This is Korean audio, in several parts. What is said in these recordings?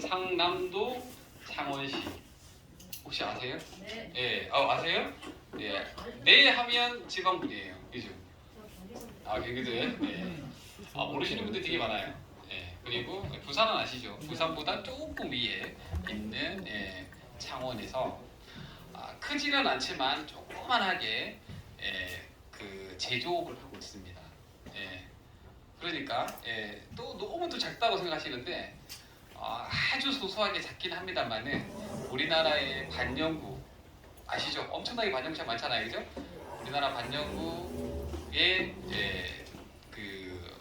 경상남도 창원시. 혹시 아세요? 네. 예, 아세요? 예, 네 하면 지방분이에요. 그죠? 경기도에. 네. 모르시는 분들 되게 많아요. 예, 그리고 부산은 아시죠? 부산보다 조금 위에 있는 창원에서 크지는 않지만 조그만하게 그 제조업을 하고 있습니다. 예, 그러니까 또 너무 또 작다고 생각하시는데 아주 소소하게 작긴 합니다만은 우리나라의 반영구 아시죠? 엄청나게 반영구가 많잖아요, 그죠? 우리나라 반영구의 그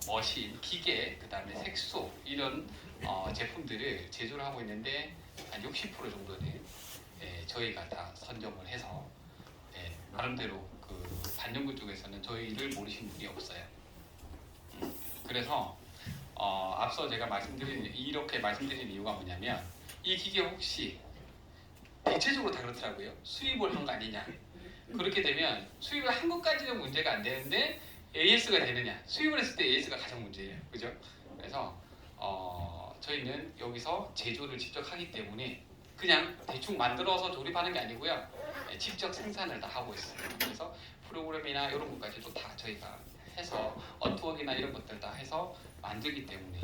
머신, 기계, 그 다음에 색소 이런 제품들을 제조를 하고 있는데 한 60% 정도는 저희가 다 선정을 해서 나름대로 그 반영구 쪽에서는 저희를 모르시는 분이 없어요. 그래서 앞서 제가 이렇게 말씀드린 이유가 뭐냐면 이 기계 혹시 대체적으로 다 그렇더라고요. 수입을 한 거 아니냐. 그렇게 되면 수입을 한 것까지는 문제가 안 되는데 AS가 되느냐. 수입을 했을 때 AS가 가장 문제예요. 그죠? 그래서 저희는 여기서 제조를 직접 하기 때문에 그냥 대충 만들어서 조립하는 게 아니고요. 직접 생산을 다 하고 있어요. 그래서 프로그램이나 이런 것까지도 다 저희가 해서 어트웍이나 이런 것들 다 해서 만들기 때문에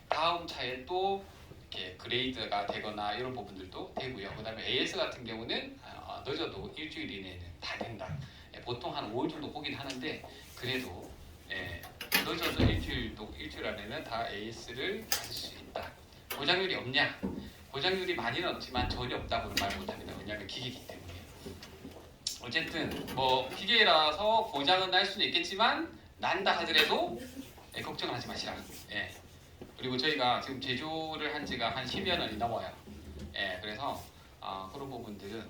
다음 차에 또 이렇게 그레이드가 되거나 이런 부분들도 되고요. 그다음에 AS 같은 경우는 늦어도 일주일 이내에는 다 된다. 보통 한 5일 정도 보긴 하는데 그래도 늦어도 일주일 안에는 다 AS를 받을 수 있다. 고장률이 없냐? 고장률이 많이는 없지만 전혀 없다고는 말 못합니다. 왜냐하면 기계이기 때문에. 어쨌든 뭐 기계라서 고장은 날 수는 있겠지만 난다 하더라도 걱정을 하지 마시라. 그리고 저희가 지금 제조를 한 지가 한 10여 년이 넘어요. 그래서 그런 부분들은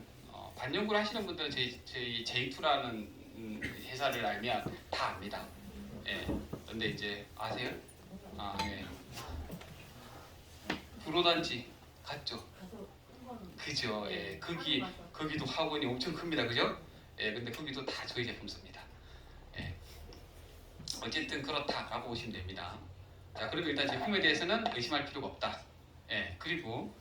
반영구를 하시는 분들은 저희 J2라는 회사를 알면 다 압니다. 근데 이제 아세요? 불호단지 갔죠? 그죠? 거기도 학원이 엄청 큽니다. 그죠? 근데 거기도 다 저희 제품 씁니다. 어쨌든 그렇다라고 보시면 됩니다. 자, 그리고 일단 제품에 대해서는 의심할 필요가 없다. 그리고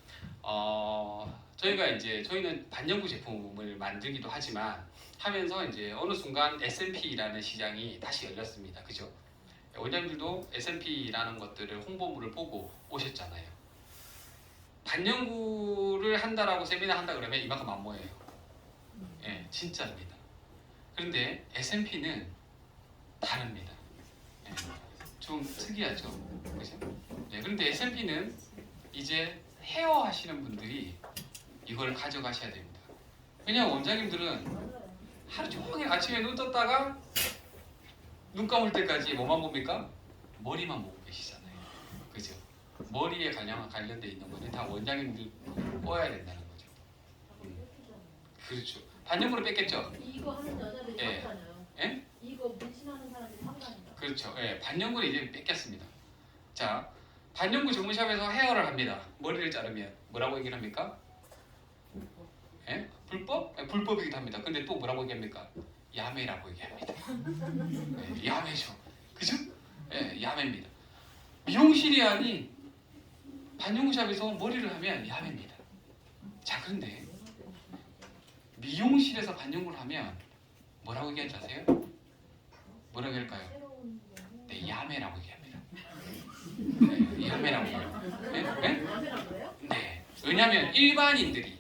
저희는 반영구 제품을 만들기도 하지만 하면서 이제 어느 순간 S&P라는 시장이 다시 열렸습니다. 그죠? 원장님들도 S&P라는 것들을 홍보물을 보고 오셨잖아요. 반영구를 한다라고 세미나 한다 그러면 이만큼 안 모여요. 진짜입니다. 그런데 S&P는 다릅니다. 좀 특이하죠. 그죠? 그런데 S&P는 이제 헤어 하시는 분들이 이걸 가져가셔야 됩니다. 왜냐하면 원장님들은 하루 종일 아침에 눈 떴다가 눈 감을 때까지 뭐만 봅니까? 머리만 보고 계시잖아요. 그죠? 머리에 관련돼 있는 거는 다 원장님들 꿔야 된다는 거죠. 그렇죠. 반영구로 뺐겠죠? 이거 하는 여자들이 샀잖아요. 이거 문신하는 사람들이 샀다니까. 그렇죠. 반영구를 이제 뺏겼습니다. 자, 반영구 전문샵에서 헤어를 합니다. 머리를 자르면 뭐라고 얘기를 합니까? 불법? 불법이기도 합니다. 근데 또 뭐라고 얘기합니까? 야매라고 얘기합니다. 야매죠. 그죠? 야매입니다. 미용실이 아닌 반영구샵에서 머리를 하면 야매입니다. 자, 그런데 미용실에서 반영구를 하면 뭐라고 얘기하는지 아세요? 뭐라고 할까요? 야매라고 얘기합니다. 야매라고 얘기합니다. 왜냐하면 일반인들이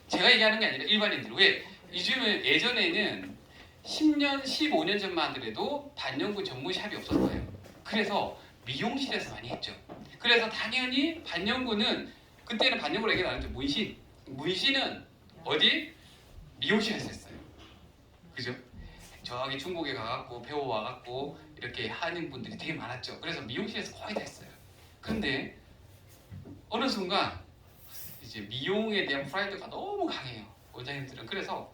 제가 얘기하는 게 아니라 일반인들 왜? 요즘은 예전에는 10년, 15년 전만 하더라도 반영구 전문 샵이 없었어요. 그래서 미용실에서 많이 했죠. 그래서 당연히 반영구는 그때는 반영구를 얘기 안 했죠. 문신은 어디? 미용실에서 했어요. 그죠? 저기 중국에 가갖고 배워와갖고 이렇게 하는 분들이 되게 많았죠. 그래서 미용실에서 거의 다 했어요. 근데 어느 순간 이제 미용에 대한 프라이드가 너무 강해요. 원장님들은. 그래서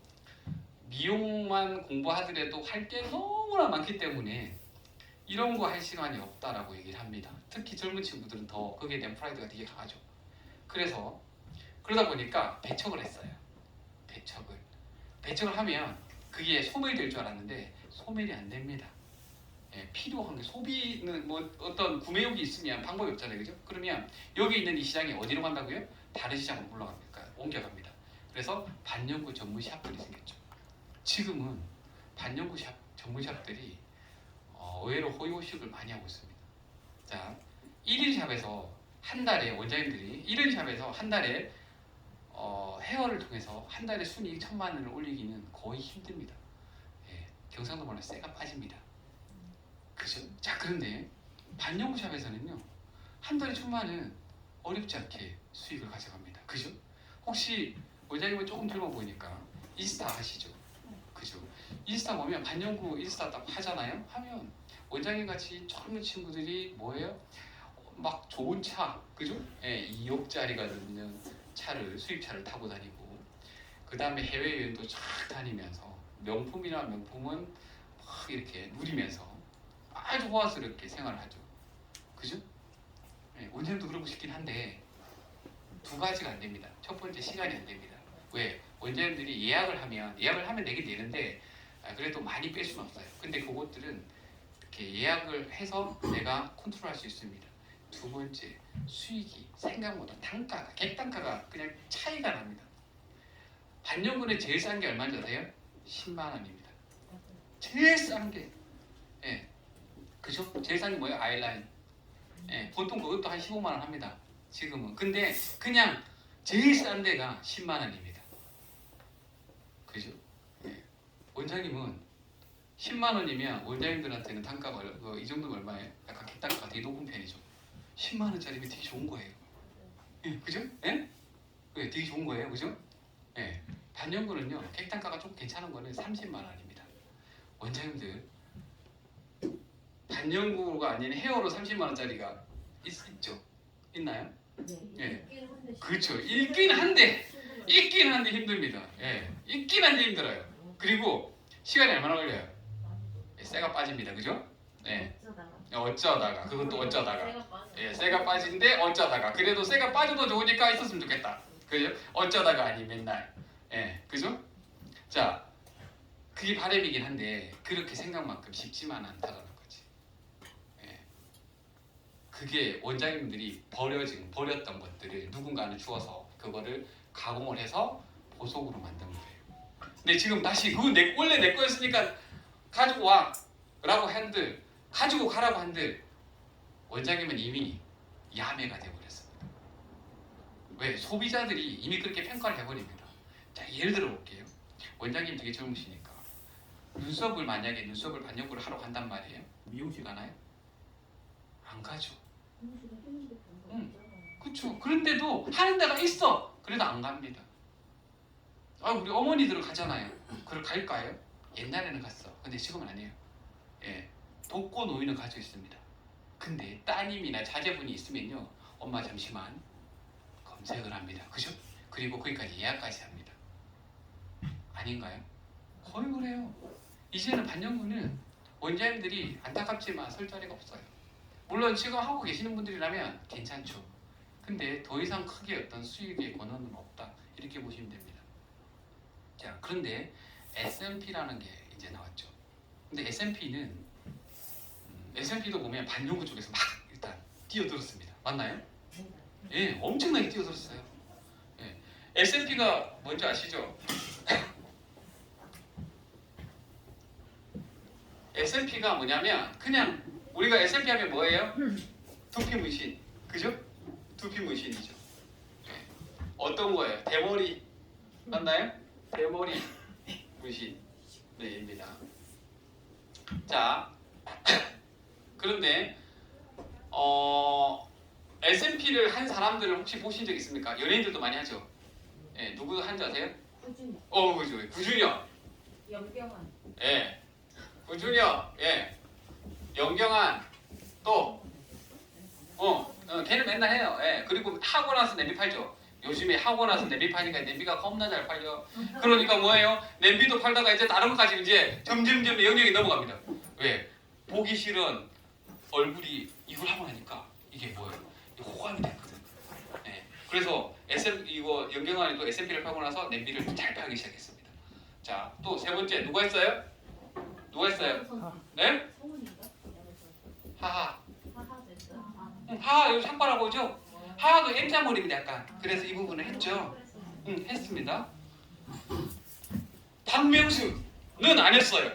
미용만 공부하더라도 할 게 너무나 많기 때문에 이런 거 할 시간이 없다라고 얘기를 합니다. 특히 젊은 친구들은 더 거기에 대한 프라이드가 되게 강하죠. 그래서 그러다 보니까 배척을 했어요. 배척을 하면 그게 소멸이 될 줄 알았는데 소멸이 안 됩니다. 필요한 게 소비는 뭐 어떤 구매욕이 있으면 방법이 없잖아요, 그죠? 그러면 여기 있는 이 시장이 어디로 간다고요? 다른 시장으로 올라갑니까? 옮겨갑니다. 그래서 반영구 전문 샵들이 생겼죠. 지금은 반영구 샵 전문 샵들이 의외로 호요식을 많이 하고 있습니다. 자, 1일 샵에서 한 달에 원장님들이 1일 샵에서 한 달에 헤어를 통해서 한 달에 순이익 1,000만 원을 올리기는 거의 힘듭니다. 경상도 말로 쇠가 빠집니다. 그죠? 자, 그런데 반영구 샵에서는요 한 달에 1,000만 원 어렵지 않게 수익을 가져갑니다. 그죠? 혹시 원장님은 조금 젊어 보이니까 인스타 아시죠? 그죠? 인스타 보면 반영구 인스타 딱 하잖아요. 하면 원장님 같이 젊은 친구들이 뭐예요? 막 좋은 차, 그죠? 2억짜리가 넘는 차를 수입차를 타고 다니고, 그 다음에 해외 여행도 쫙 다니면서 명품이나 명품은 막 이렇게 누리면서 아주 호화스럽게 생활을 하죠. 그죠? 원장님도 그러고 싶긴 한데 두 가지가 안 됩니다. 첫 번째, 시간이 안 됩니다. 왜? 원장님들이 예약을 하면 되긴 되는데 그래도 많이 뺄 수는 없어요. 근데 그것들은 이렇게 예약을 해서 내가 컨트롤할 수 있습니다. 두 번째, 수익이 생각보다 단가가, 객단가가 그냥 차이가 납니다. 반영구는 제일 싼 게 얼마인지 아세요? 10만 원입니다. 제일 싼 게. 그죠? 제일 싼 게 뭐예요? 아이라인. 보통 그것도 한 15만 원 합니다. 지금은. 근데 그냥 제일 싼 데가 10만 원입니다. 그죠? 원장님은 10만 원이면 원장님들한테는 단가가 이 정도면 얼마예요? 약간 객단가가 되게 높은 편이죠. 10만 원짜리면 되게 좋은 거예요. 그죠? 되게 좋은 거예요. 그죠? 반영구는요, 객단가가 좀 괜찮은 거는 30만 원입니다. 원장님들 반영구가 아닌 헤어로 30만 원짜리가 있죠? 있나요? 그렇죠. 있긴 한데 힘듭니다. 있긴 한데 힘들어요. 그리고 시간이 얼마나 걸려요? 쇠가 빠집니다. 그죠? 어쩌다가 그것도 어쩌다가 쇠가 빠진데 어쩌다가 그래도 쇠가 빠져도 좋으니까 있었으면 좋겠다. 그죠? 어쩌다가 아니 맨날. 그죠? 자, 그게 바람이긴 한데 그렇게 생각만큼 쉽지만 않다는 거지. 그게 원장님들이 버렸던 것들을 누군가는 주어서 그거를 가공을 해서 보석으로 만든 거예요. 근데 지금 다시 그거 원래 내 거였으니까 가지고 와라고 한들, 가지고 가라고 한들 원장님은 이미 야매가 되어버렸습니다. 왜? 소비자들이 이미 그렇게 평가를 해버립니다. 자, 예를 들어 볼게요. 원장님 되게 젊으시니까 만약에 눈썹을 반영구를 하러 간단 말이에요. 미용실 가나요? 안 가죠. 그렇죠. 그런데도 하는 데가 있어. 그래도 안 갑니다. 우리 어머니들은 가잖아요. 그걸 갈까요? 옛날에는 갔어. 근데 지금은 아니에요. 독거 노인은 가지고 있습니다. 근데 따님이나 자제분이 있으면요, 엄마 잠시만 검색을 합니다. 그죠? 그리고 거기까지 예약까지 합니다. 아닌가요? 거의 그래요. 이제는 반영구는 원장님들이 안타깝지만 설 자리가 없어요. 물론 지금 하고 계시는 분들이라면 괜찮죠. 근데 더 이상 크게 어떤 수익의 권한은 없다. 이렇게 보시면 됩니다. 자, 그런데 S&P라는 게 이제 나왔죠. 근데 S&P도 보면 반영구 쪽에서 막 일단 뛰어들었습니다. 맞나요? 엄청나게 뛰어들었어요. S&P가 뭔지 아시죠? S&P가 뭐냐면 그냥 우리가 S&P 하면 뭐예요? 두피 문신, 그죠? 두피 문신이죠. 어떤 거예요? 대머리 맞나요? 대머리 문신입니다. 자, 그런데 S&P를 한 사람들을 혹시 보신 적 있습니까? 연예인들도 많이 하죠. 누구 한지 아세요? 그죠. 구준혁. 연병환. 구준혁. 영경한. 또 걔는 맨날 해요. 그리고 하고 나서 냄비 팔죠. 요즘에 하고 나서 냄비 파니까 냄비가 겁나 잘 팔려. 그러니까 뭐예요? 냄비도 팔다가 이제 다른 것까지 이제 점점 영역이 넘어갑니다. 왜? 보기 싫은 얼굴이 이걸 하고 나니까 이게 뭐예요? 호감이 됐거든. 그래서 영경환이 또 S&P를 팔고 나서 냄비를 잘 팔기 시작했습니다. 자, 또 세 번째 누가 했어요? 네? 성훈인가? 하하. 하하도 있어요. 하하 여기 삭발하고 오죠? 하하도 M자머리입니다 약간. 그래서 이 부분을 했죠. 했습니다. 박명수는 안 했어요.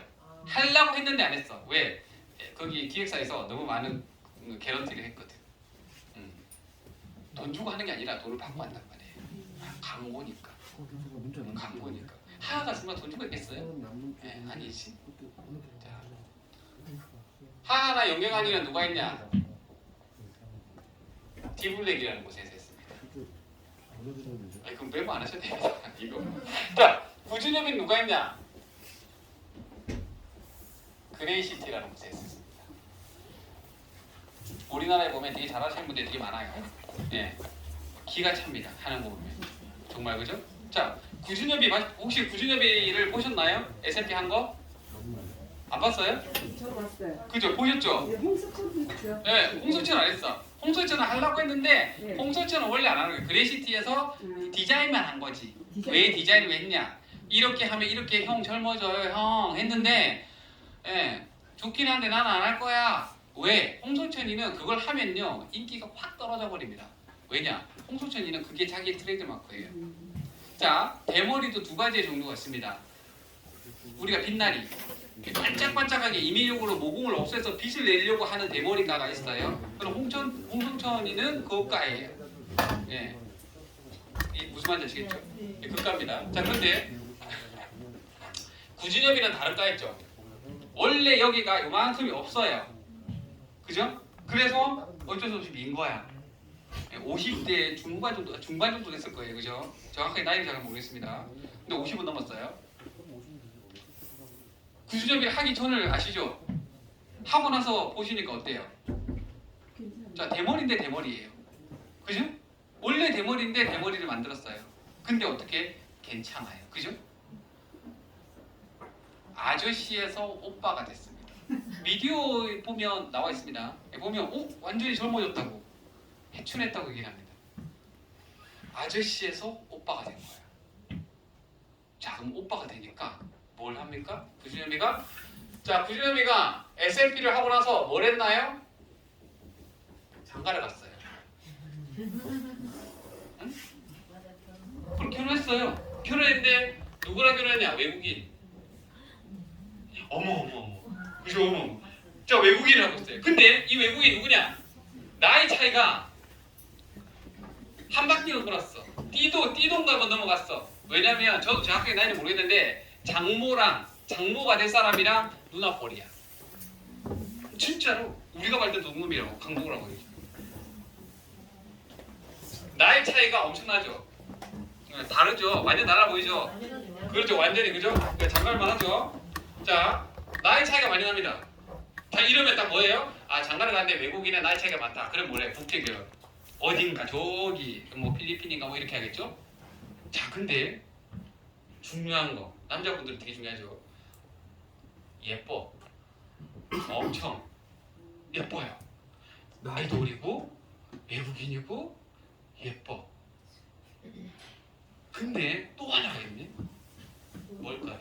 하려고 했는데 안 했어. 왜? 거기 기획사에서 너무 많은 개런티를 했거든. 돈 주고 하는 게 아니라 돈을 받고 한단 말이에요. 광고니까. 광고니까. 하하가 정말 돈 주고 했겠어요? 네, 아니지. 자, 하하나 영경환이는 누가 했냐? 디블랙이라는 곳에서 했습니다. 아니, 그럼 메모 안 하셔도 됩니다. 이거. 자, 구준엽이 누가 했냐? 그레이시티라는 곳에 했습니다. 우리나라에 보면 되게 잘하시는 분들이 되게 많아요. 예, 기가 찹니다. 하는 거 보면 정말 그죠? 자, 구준엽이 혹시 구준엽이를 보셨나요? S&P 한 거? 안 봤어요? 저 봤어요. 그죠? 보셨죠? 예, 홍석천도 있죠. 네, 홍석천 안 했어. 홍석천은 하려고 했는데 네. 홍석천은 원래 안 하는 거예요. 그레이시티에서 디자인만 한 거지. 왜 디자인을 했냐? 이렇게 하면 이렇게 형 젊어져요, 형 했는데, 예, 좋긴 한데 나는 안 할 거야. 왜? 홍석천이는 그걸 하면요 인기가 확 떨어져 버립니다. 왜냐? 홍석천이는 그게 자기의 트레이드 마크예요. 자, 대머리도 두 가지의 종류가 있습니다. 우리가 빛나리, 반짝반짝하게 임의적으로 모공을 없애서 빛을 내려고 하는 대머리가가 있어요. 그럼 홍석천이는 그것가예요. 예, 이 무슨 말인지 아시겠죠? 예, 그가입니다. 자, 그런데 구준엽이는 다른 가였죠. 원래 여기가 요만큼이 없어요. 그죠? 그래서 어쩔 수 없이 민 거야. 50대 중반 정도 됐을 거예요. 그죠? 정확하게 나이는 잘 모르겠습니다. 근데 50은 넘었어요. 구준엽이 하기 전을 아시죠? 하고 나서 보시니까 어때요? 자, 대머리인데 대머리예요. 그죠? 원래 대머리인데 대머리를 만들었어요. 근데 어떻게? 괜찮아요. 그죠? 아저씨에서 오빠가 됐습니다. 미디어 보면 나와 있습니다. 보면 완전히 젊어졌다고, 해춘했다고 얘기를 합니다. 아저씨에서 오빠가 된 거야. 자, 그럼 오빠가 되니까 뭘 합니까? 구준엽이가? 자, 구준엽이가 S&P를 하고 나서 뭘 했나요? 장가를 갔어요. 응? 그럼 결혼했어요. 결혼했는데 누구랑 결혼했냐? 외국인. 어머. 그죠? 어머. 자, 외국인을 하고 있어요. 근데 이 외국인이 누구냐? 나이 차이가 한 바퀴를 돌았어. 띠동가 한번 넘어갔어. 왜냐면 저도 정확하게 나이는 모르겠는데 장모가 될 사람이랑 누나 뻘이야. 진짜로 우리가 볼 때 동문이라고 강동우라고 그러죠. 나이 차이가 엄청나죠. 다르죠. 완전 달라 보이죠. 그렇죠. 완전히 그죠. 장가를만 하죠. 자, 나이 차이가 많이 납니다. 자, 이러면 딱 뭐예요? 아, 장가를 갔는데 외국인의 나이 차이가 많다. 그럼 뭐래? 국제결혼. 어딘가 저기 뭐 필리핀인가 뭐 이렇게 하겠죠. 자, 근데 중요한 거, 남자분들은 되게 중요하죠. 예뻐. 엄청 예뻐요. 나이도 어리고 외국인이고 예뻐. 근데 또 하나가 있네. 뭘까요?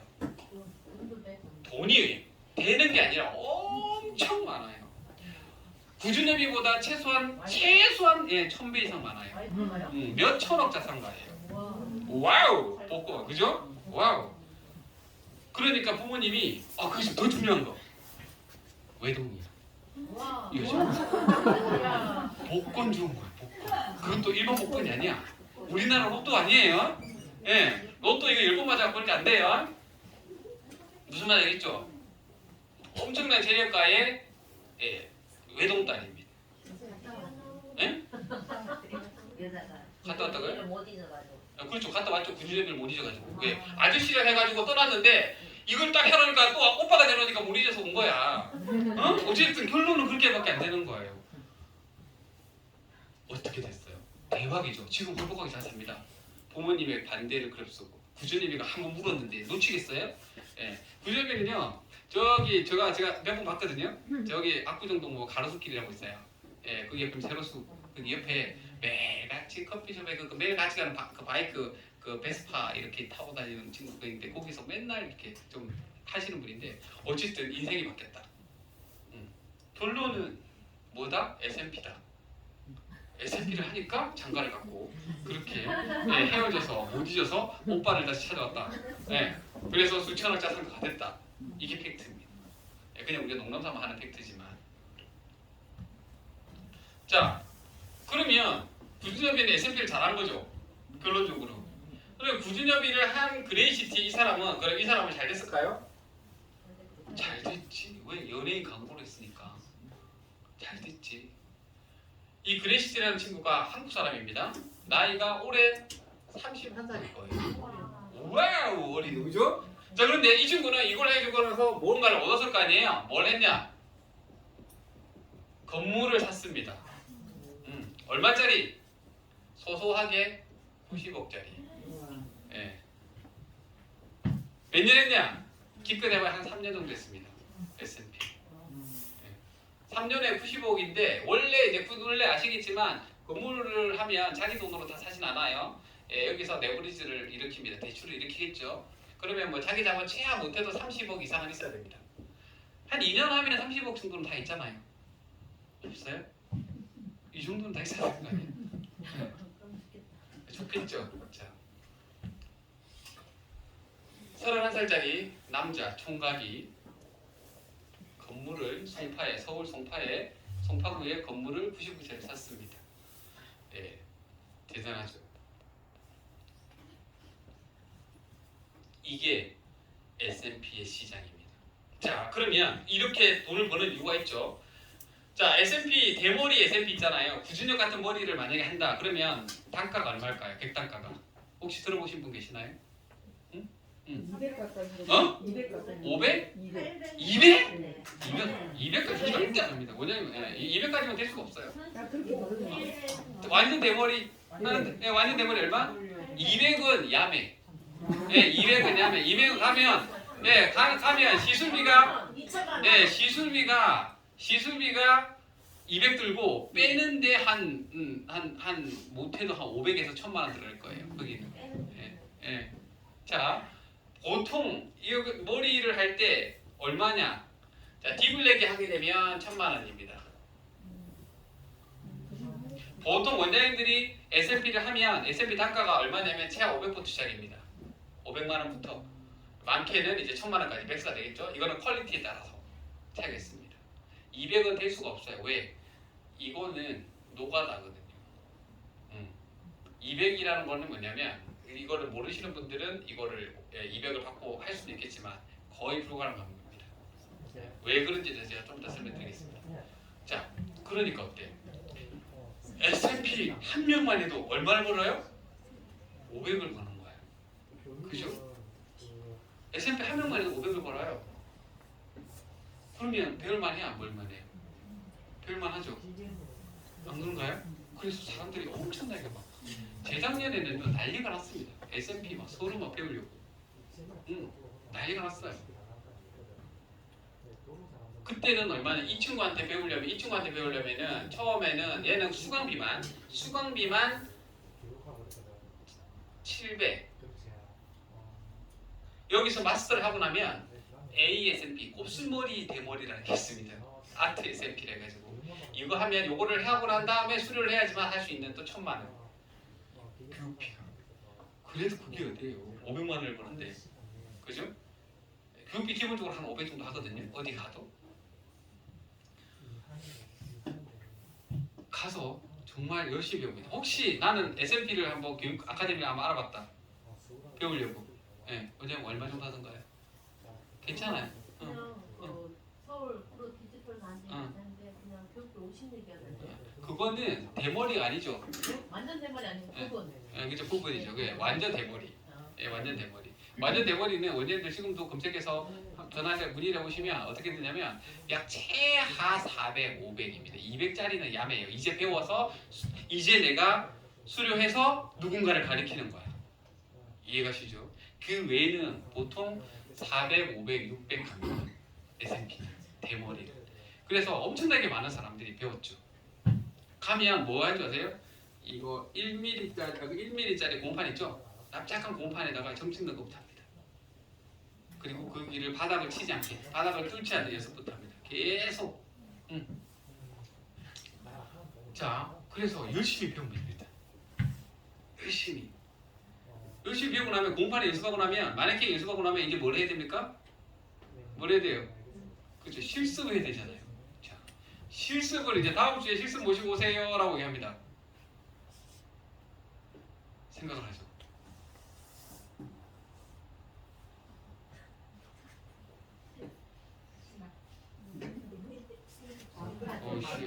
돈이 되는 게 아니라 엄청 많아요. 구준엽이보다 최소한 1000배 이상 많아요. 몇 천억 자산가예요. 와우, 복고, 그죠? 와우. 그러니까 부모님이 그것이 더 중요한 거. 외동이야. 요즘 복권 주는 거야. 복권. 그것도 일반 복권이 아니야. 우리나라 로또 아니에요. 예, 로또 이거 10번 맞아 그렇게 안 돼요. 무슨 말인지 알겠죠? 엄청난 재력가의 외동딸입니다. 예? 갔다 왔다고요? 못 잊어가지고. 그렇죠. 갔다 왔죠. 구준엽이를 못 잊어가지고. 왜? 아저씨를 해가지고 떠났는데 이걸 딱 해놓으니까 또 오빠가 되려니까 못 잊어서 온 거야. 어쨌든 결론은 그렇게밖에 안 되는 거예요. 어떻게 됐어요? 대박이죠. 지금 홀복하게 잘 삽니다. 부모님의 반대를 그럴 수 없고. 구준엽이가 한번 물었는데 놓치겠어요? 예. 구준엽이는요. 저기 제가 몇 번 봤거든요. 저기 압구정동 뭐 가로수길이라고 있어요. 예, 그게 그럼 세로수 그 옆에 매일같이 커피숍에 매일 같이 가는 그 바이크 그 베스파 이렇게 타고 다니는 친구가 있는데 거기서 맨날 이렇게 좀 하시는 분인데 어쨌든 인생이 바뀌었다. 결론은 뭐다? S&P다. S&P를 하니까 장가를 갔고 그렇게 헤어져서 못 잊어서 오빠를 다시 찾아왔다. 그래서 수천억자 상가가 됐다. 이게 팩트입니다. 그냥 우리가 농담삼아 하는 팩트지만. 자, 그러면 구준엽이는 S&P를 잘한 거죠. 결론적으로. 그리고 구준엽이를 한 그레이시티 이 사람은 그럼 이 사람은 잘 됐을까요? 잘 됐지. 왜? 연예인 광고를 했으니까. 잘 됐지. 이 그레이시티라는 친구가 한국 사람입니다. 나이가 올해 31살일 거예요. 와우, 어리네, 그죠? 자, 그런데 이 친구는 이걸 해주고 나서 뭔가를 얻었을 거 아니에요? 뭘 했냐? 건물을 샀습니다. 얼마짜리? 소소하게 90억짜리. 예. 몇 년 했냐? 기껏해봐야 한 3년 정도 했습니다. S&P. 3년에 95억인데 원래 아시겠지만 건물을 하면 자기 돈으로 다 사진 않아요. 여기서 레버리지를 일으킵니다. 대출을 일으키겠죠. 그러면 뭐 자기 자본 최하 못해도 30억 이상은 있어야 됩니다. 한 2년 하면 30억 정도는 다 있잖아요. 없어요? 이 정도는 다 있어야 되는 거 아니에요? 좋겠죠. 자, 31살짜리 남자 총각이 건물을 서울 송파에 송파구에 건물을 99채를 샀습니다. 대단하죠. 이게 S&P의 시장입니다. 자, 그러면 이렇게 돈을 버는 이유가 있죠. 자, S&P 대머리 S&P 있잖아요. 구준엽 같은 머리를 만약에 한다. 그러면 단가가 얼마일까요? 100단가가. 혹시 들어보신 분 계시나요? 200 가까이. 어? 200 가까이. 500? 200. 200? 200까지 절대 안 합니다. 뭐냐면 200까지만 될 수가 없어요. 나 그렇게 모르네. 완전 대머리 하는데 완전 대머리 얼마? 200은 야매. 200은 야매. 200은 가면 시술비가 시술비가 200 들고 빼는데 한 못해도 한 500에서 1000만 원 들어갈 거예요. 거기는. 자, 보통 이 머리를 할 때 얼마냐? 자, 디블랙이 하게 되면 1000만 원입니다. 보통 원장님들이 S&P를 하면 S&P 단가가 얼마냐면 최하 500부터 시작입니다. 500만 원부터 많게는 이제 1000만 원까지 백스가 되겠죠. 이거는 퀄리티에 따라서 차이겠습니다. 200은 될 수가 없어요. 왜? 이거는 노가다거든요. 200이라는 거는 뭐냐면 이거를 모르시는 분들은 이거를 200을 받고 할 수도 있겠지만 거의 불가능한 겁니다. 왜 그런지 제가 좀 더 설명드리겠습니다. 자, 그러니까 어때? S&P 한 명만 해도 얼마를 벌어요? 500을 버는 거예요. 그죠? S&P 한 명만 해도 500을 벌어요. 그러면 배울만 해요? 안 배울만 해요? 배울만 하죠? 안 그런가요? 그래서 사람들이 엄청나게 막 재작년에는 난리가 났습니다. S&P 막 서로 막 배우려고. 난리가 났어요. 그때는 얼마나 이 친구한테 배우려면은 처음에는 얘는 수강비만 700. 여기서 마스터를 하고 나면 ASMP 곱슬머리 대머리라는 게 있습니다. 아트 S&P라 해가지고 이거 하면 요거를 하고 난 다음에 수료를 해야지만 할 수 있는 또 1000만 원 교육비가. 그래서 그게 어때요? 500만 원을 버는데, 그죠? 교육비 기본적으로 한 500 정도 하거든요. 어디 가서 정말 열심히 배웁니다. 혹시 나는 S&P를 한번 교육 아카데미를 한번 알아봤다. 배우려고. 원장님 얼마 정도 하던가요? 괜찮아요. 그냥 서울 프로 디지털 단지 있는데 그냥 교육비 50얘기하던데. 그거는 대머리가 아니죠. 완전 대머리 아니고 부분. 그죠, 부분이죠. 그게 완전 대머리. 완전 대머리. 완전 대머리는 원장님들 지금도 검색해서 전화해 문의를 해보시면 어떻게 되냐면 약 최하 400, 500입니다. 200짜리는 야매예요. 이제 배워서 이제 내가 수료해서 누군가를 가리키는 거야. 이해가시죠? 그 외에는 보통 400, 500, 600 갑니다. S&P 대머리를. 그래서 엄청나게 많은 사람들이 배웠죠. 가면 뭐 하는 줄 아세요? 이거 1mm짜리 공판 있죠? 납작한 공판에다가 점 찍는 것부터 합니다. 그리고 그 길을 바닥을 치지 않게, 바닥을 뚫지 않는 연습부터 합니다. 계속. 자, 그래서 열심히 배우면 됩니다. 열심히 배우고 나면 공판에 연습하고 나면 마네킹 연습하고 나면 이제 뭘 해야 됩니까? 뭘 해야 돼요? 그렇죠. 실습을 해야 되잖아요. 자, 실습을 이제 다음 주에 실습 모시고 오세요라고 얘기합니다. 생각을 하죠.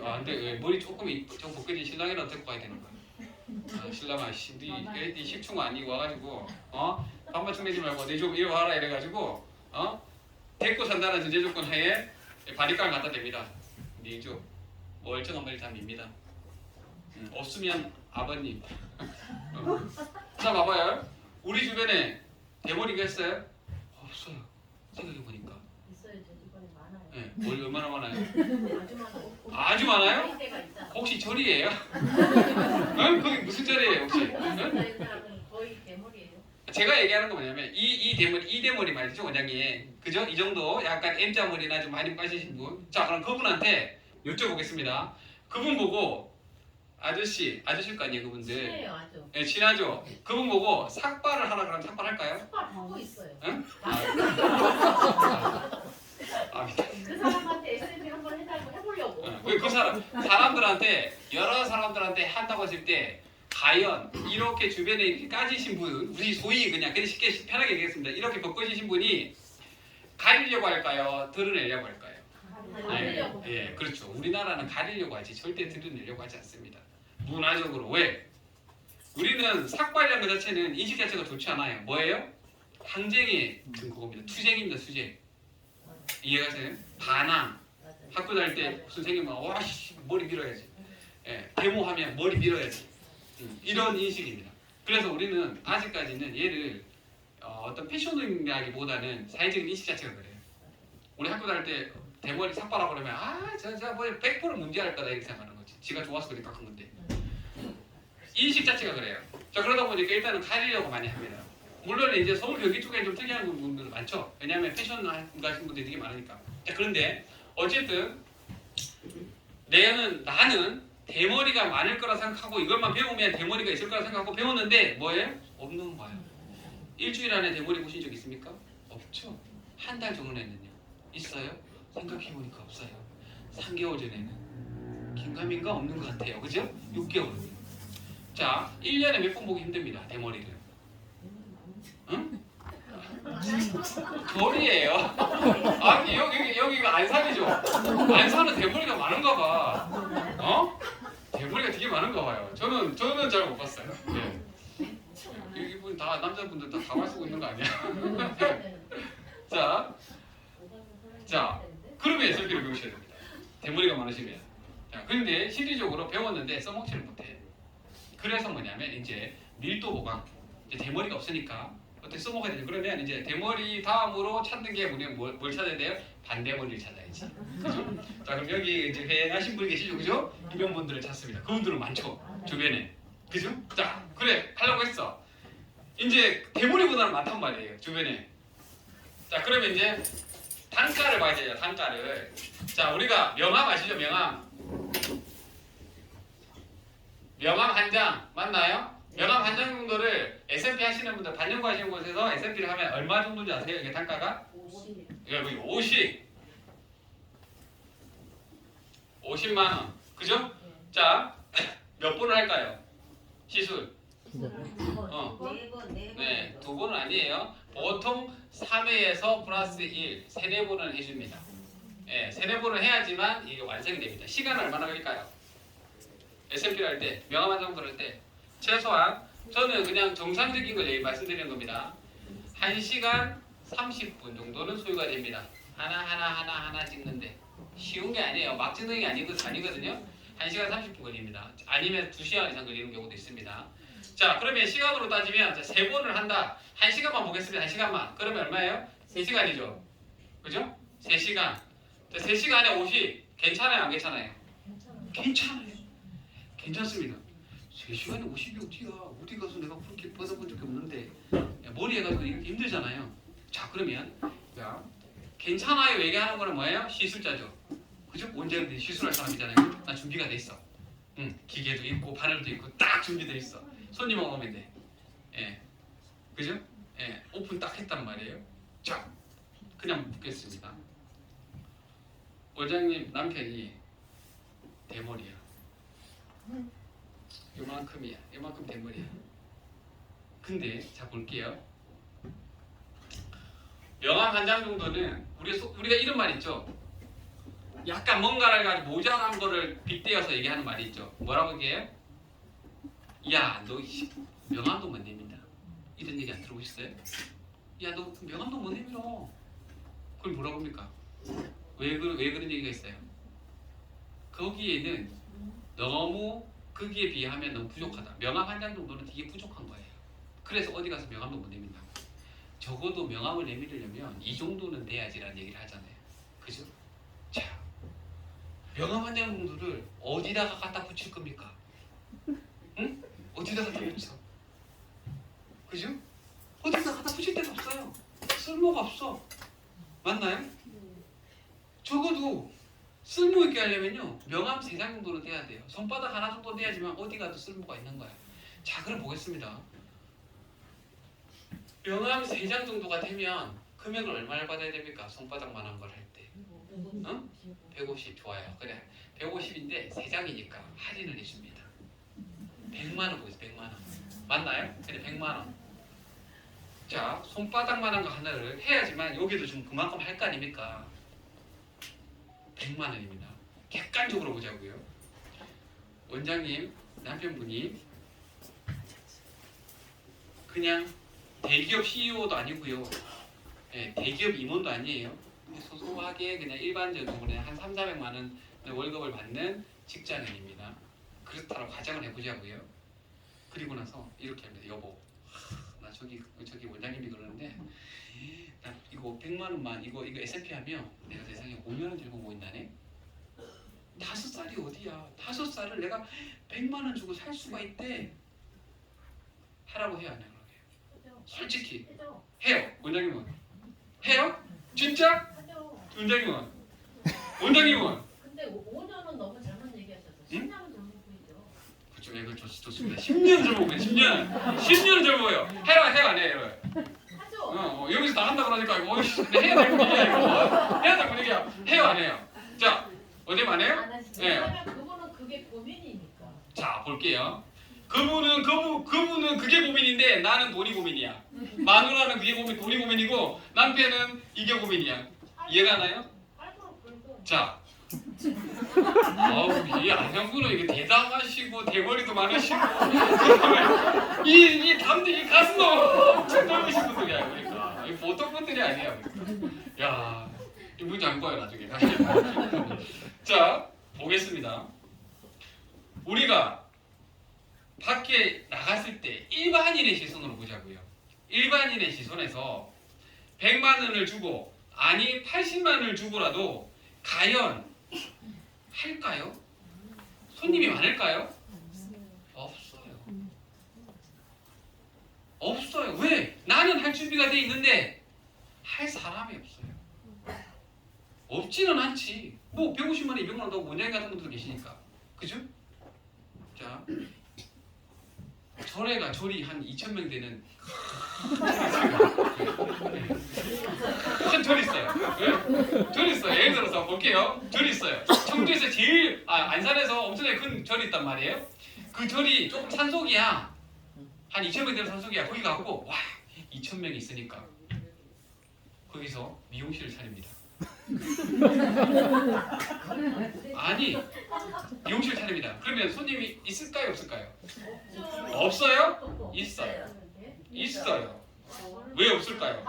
안돼. 머리 조금 좀 벗겨진 신랑이랑 데리고 가야 되는 거야. 신랑아, 네 식충 아니고 와가지고 반맞춤 내지 말고 내 좀 이리 와라 이래가지고 데리고 산다는 전제 조건 하에 바리깡 갖다 댑니다. 니죠. 멀쩡한 머리 다 밉니다. 없으면 아버님. 자, 봐봐요. 우리 주변에 대머리가 있어요? 없어요. 생각해보니까. 있어요. 제 주변에 많아요. 네, 머리 얼마나 많아요? 아주 많아요. 아주 많아요? 할 때가 있다. 혹시 절이에요? 응? 거기 무슨 절이에요 혹시? 응? 사람은 거의 대머리예요. 제가 얘기하는 건 뭐냐면 이 대머리 말이죠 원장님. 그죠? 이 정도 약간 M자 머리나 좀 많이 빠지신 분. 자, 그럼 그분한테 여쭤보겠습니다. 그분 보고 아저씨일 거 아니에요 그분들. 친해요 아주. 네, 친하죠. 그분 보고 삭발을 하라 그러면 삭발할까요? 삭발 하고 있어요. 응? 그 사람한테 SMP 한번 해달라고 해보려고. 그 사람들한테 여러 사람들한테 한다고 했을 때 과연 이렇게 주변에 이렇게 까지신 분, 우리 소위 그냥 쉽게 편하게 얘기했습니다. 이렇게 벗겨지신 분이 가리려고 할까요? 드러내려고 할까요? 가리려고. 예, 그렇죠. 우리나라는 가리려고 하지 절대 드러내려고 하지 않습니다. 문화적으로 왜? 우리는 삭발이라는 것 자체는 인식 자체가 좋지 않아요. 뭐예요? 항쟁의 그겁니다. 투쟁입니다. 투쟁. 이해가세요? 반항. 학교 다닐 때 선생님은 와씨 머리 밀어야지. 예, 데모하면 머리 밀어야지. 이런 인식입니다. 그래서 우리는 아직까지는 얘를 어떤 패션이라기보다는 사회적인 인식 자체가 그래요. 우리 학교 다닐 때 대머리 삭발하고 그러면 저 뭐 100% 문제할 거다 이렇게 생각하는 거지. 지가 좋아서 그렇게 깎은 건데. 인식 자체가 그래요. 자, 그러다 보니까 일단은 가리려고 많이 합니다. 물론 이제 서울 경기 쪽에 좀 특이한 분들 많죠. 왜냐하면 패션 가신 분들이 되게 많으니까. 자, 그런데 어쨌든 나는 대머리가 많을 거라 생각하고 이것만 배우면 대머리가 있을 거라 생각하고 배웠는데 뭐예요? 없는 거예요. 일주일 안에 대머리 보신 적 있습니까? 없죠. 한 달 전에는요. 있어요? 생각해보니까 없어요. 3개월 전에는 긴가민가 없는 것 같아요. 그죠? 6개월은. 자, 1년에 몇 번 보기 힘듭니다. 대머리를. 응? 절이에요. 아니 여기가 안산이죠. 안산은 대머리가 많은가 봐. 대머리가 되게 많은가 봐요. 저는 잘 못 봤어요. 예. 이분 다 남자분들 다 가발 쓰고 있는 거 아니야? 자, 그러면 SLP를 배우셔야 됩니다. 대머리가 많으시면. 자, 그런데 실질적으로 배웠는데 써먹지를 못해요. 그래서 뭐냐면 이제 밀도 보강. 이제 대머리가 없으니까 어떻게 써먹어야 되죠? 그러면 이제 대머리 다음으로 찾는 게 우리는 뭘 찾아야 돼요? 반대머리를 찾아야지. 그죠? 자, 그럼 여기 이제 회행하신 분이 계시죠? 그죠? 이런 분들을 찾습니다. 그분들은 많죠. 주변에. 그죠? 자, 그래. 하려고 했어. 이제 대머리보다는 많단 말이에요. 주변에. 자, 그러면 이제 단가를 봐야 돼요. 단가를. 자, 우리가 명함 아시죠? 명함 한 장 맞나요? 명함 한 장 정도를 SMP 하시는 분들 반영구 하시는 곳에서 SMP를 하면 얼마 정도인지 아세요? 이게 단가가? 50. 여기 50만 원. 그죠? 자, 몇 번을 할까요? 시술. 네, 2번은 아니에요. 보통 3회에서 플러스 1, 3-4번을 해줍니다. 예, 3-4번을 해야지만 이게 완성이 됩니다. 시간은 얼마나 걸릴까요? SMP를 할 때, 명함 한 장 들을 때 최소한 저는 그냥 정상적인 걸 말씀드리는 겁니다. 1시간 30분 정도는 소요가 됩니다. 하나 찍는데 쉬운 게 아니에요. 막 찍는 게 아니거든요. 1시간 30분 걸립니다. 아니면 2시간 이상 걸리는 경우도 있습니다. 자, 그러면 시간으로 따지면 3번을 한다. 1시간만 보겠습니다. 1시간만. 그러면 얼마예요? 3시간이죠. 그죠? 3시간. 자, 3시간에 50. 괜찮아요? 안 괜찮아요? 괜찮아요. 괜찮습니다. 3시간에 50이 어디야? 어디 가서 내가 그렇게 받아본 적이 없는데 머리 해가지고 이렇게 힘들잖아요. 자, 그러면 괜찮아요 얘기하는 거는 뭐예요? 시술자죠. 그죠? 언제든지 시술할 사람이잖아요. 나 준비가 돼 있어. 기계도 있고 바늘도 있고 딱 준비되어 있어. 손님만 오면 돼. 예, 그죠? 예, 오픈 딱 했단 말이에요. 자, 그냥 묻겠습니다. 원장님 남편이 대머리야. 요만큼이야. 요만큼 대머리야. 근데 자 볼게요. 명함 한 장 정도는 우리가 이런 말 있죠. 약간 뭔가를 가지고 모자란 거를 빗대어서 얘기하는 말이 있죠. 뭐라고 얘기해요? 야, 너 명함도 못 내민다. 이런 얘기 안 들어보셨어요? 야, 너 명함도 못 내밀어. 그걸 뭐라고 합니까? 왜 그런 얘기가 있어요? 거기에는 너무 거기에 비하면 너무 부족하다. 명함 한 장 정도는 되게 부족한 거예요. 그래서 어디 가서 명함도 못 내민다고. 적어도 명함을 내밀려면 이 정도는 돼야지라는 얘기를 하잖아요. 그죠? 자, 명함 한 장 정도를 어디다가 갖다 붙일 겁니까? 응? 어디다 갖다 붙여? 그죠? 어디다 갖다 붙일 데가 없어요. 쓸모가 없어. 맞나요? 적어도 쓸모 있게 하려면요 명함 3장 정도는 돼야 돼요. 손바닥 하나 정도 돼야지만 어디 가도 쓸모가 있는 거야. 자, 그럼 보겠습니다. 명함 3장 정도가 되면 금액을 얼마를 받아야 됩니까? 손바닥만한 걸 할 때. 응? 150 좋아요. 그래 150인데 3장이니까 할인을 해줍니다. 100만 원 보겠습니다. 100만 원. 맞나요? 그래 100만 원. 자, 손바닥만한 거 하나를 해야지만 여기도 좀 그만큼 할 거 아닙니까? 100만 원입니다. 객관적으로 보자고요. 원장님, 남편분이 그냥 대기업 CEO도 아니고요. 예, 대기업 임원도 아니에요. 소소하게 그냥 일반적으로 그냥 한 300~400만 원 월급을 받는 직장인입니다. 그렇다고 가정을 해보자고요. 그리고 나서 이렇게 합니다. 여보, 나 저기 원장님이 그러는데 나 이거 100만 원만 이거 S&P 하면 내가 세상에 5년 원 들고 모인다네. 5살이 어디야? 5살을 내가 100만 원 주고 살 수가 있대. 하라고 해야 하냐고. 솔직히 해요. 원장님은 해요? 진짜? 하죠. 원장님은 근데 5년은 너무 잘못 얘기하셔서 응? 10년은 잘못 보이죠. 그쵸, 예, 그렇죠. 좋습니다. 10년 젊어요. 10년 젊어요. 해라 안 해요. 하죠. 여기서 나간다 그러니까 이거 해야 될 분위기야 이거. 해야 될 분위기야. 해요 안 해요? 자, 어디 안 해요? 안 하시죠. 예. 왜냐면 그분은 그게 고민이니까. 자, 볼게요. 그분은 그게 고민인데 나는 돈이 고민이야. 마누라는 그게 돈이 고민이고 남편은 이게 고민이야. 이해가 가나요? 8% 벌고. 자, 이 안형구는 이게 대담하시고 대머리도 많으시고 그다음에 이 가슴도 엄청 넓으신 분들이야. 그러니까 이 보통 분들이 아니야. 그러니까. 야, 이 문제 안 봐요 나중에. 자, 보겠습니다. 우리가 밖에 나갔을 때 일반인의 시선으로 보자고요. 일반인의 시선에서 100만 원을 주고 아니 80만 원을 주고라도 과연 할까요? 손님이 많을까요? 없어요. 왜? 나는 할 준비가 돼 있는데 할 사람이 없어요. 없지는 않지. 뭐 150만 원, 200만 원 더 원장님 같은 분들도 계시니까. 그죠? 자, 절이 한 2,000명 되는 큰 절이 있어요. 네? 절이 있어요. 예를 들어서 볼게요. 절이 있어요. 청주에서 제일 안산에서 엄청나게 큰 절이 있단 말이에요. 그 절이 조금 산속이야. 한 2,000명 되는 산속이야. 거기 가고 와 2,000명이 있으니까 거기서 미용실을 차립니다. 아니 미용실 차립니다. 그러면 손님이 있을까요 없을까요? 없어요? 있어요. 왜 없을까요?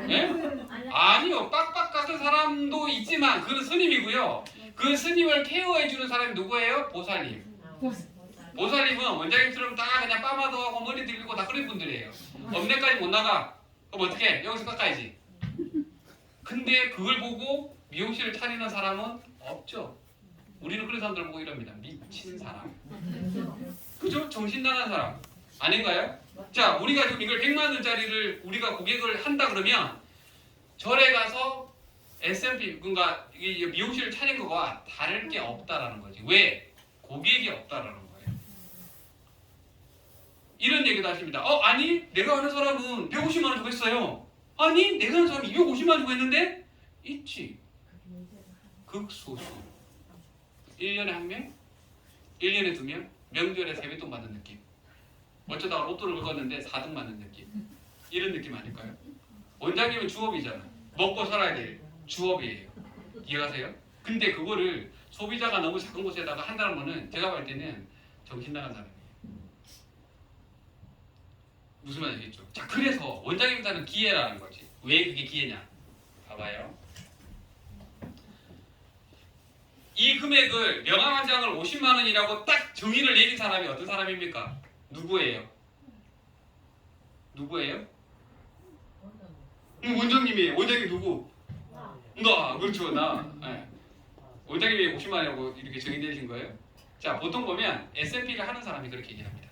네? 아니요. 빡빡 같은 사람도 있지만 그는 스님이고요. 그 스님을 케어해주는 사람이 누구예요? 보살님. 보살님은 원장님처럼 다 그냥 빠마도 하고 머리 들리고 다 그런 분들이에요. 엄내까지 못 나가. 그럼 어떻게? 여기서 깎아야지. 근데 그걸 보고 미용실을 차리는 사람은 없죠. 우리는 그런 사람들 보고 이럽니다. 미친 사람. 그죠? 정신 나간 사람. 아닌가요? 자, 우리가 지금 이걸 100만 원짜리를 우리가 고객을 한다 그러면 절에 가서 S&P 그러니까 미용실을 차린 거와 다를 게 없다라는 거지. 왜? 고객이 없다라는 거예요. 이런 얘기도 하십니다. 아니 내가 아는 사람은 150만 원 주고 했어요. 아니 내가 아는 사람이 250만 원 주고 했는데 있지. 극소수. 1년에 1명? 1년에 2명? 명절에 세뱃돈 받는 느낌. 어쩌다가 로또를 긁었는데 4등 맞는 느낌. 이런 느낌 아닐까요? 원장님은 주업이잖아. 먹고 살아야 될 주업이에요. 이해가세요? 근데 그거를 소비자가 너무 작은 곳에다가 한다는 거는 제가 볼 때는 정신 나간 사람이에요. 무슨 말인지 알겠죠? 자, 그래서 원장님한테는 기회라는 거지. 왜 그게 기회냐? 봐봐요. 이 금액을 명함 한 장을 50만 원이라고 딱 정의를 내린 사람이 어떤 사람입니까? 누구예요? 누구예요? 원장님이에요. 원장님 누구? 나. 그렇죠. 나. 네. 원장님이 50만 원이라고 이렇게 정의 내신 거예요? 자, 보통 보면 S&P를 하는 사람이 그렇게 얘기를 합니다.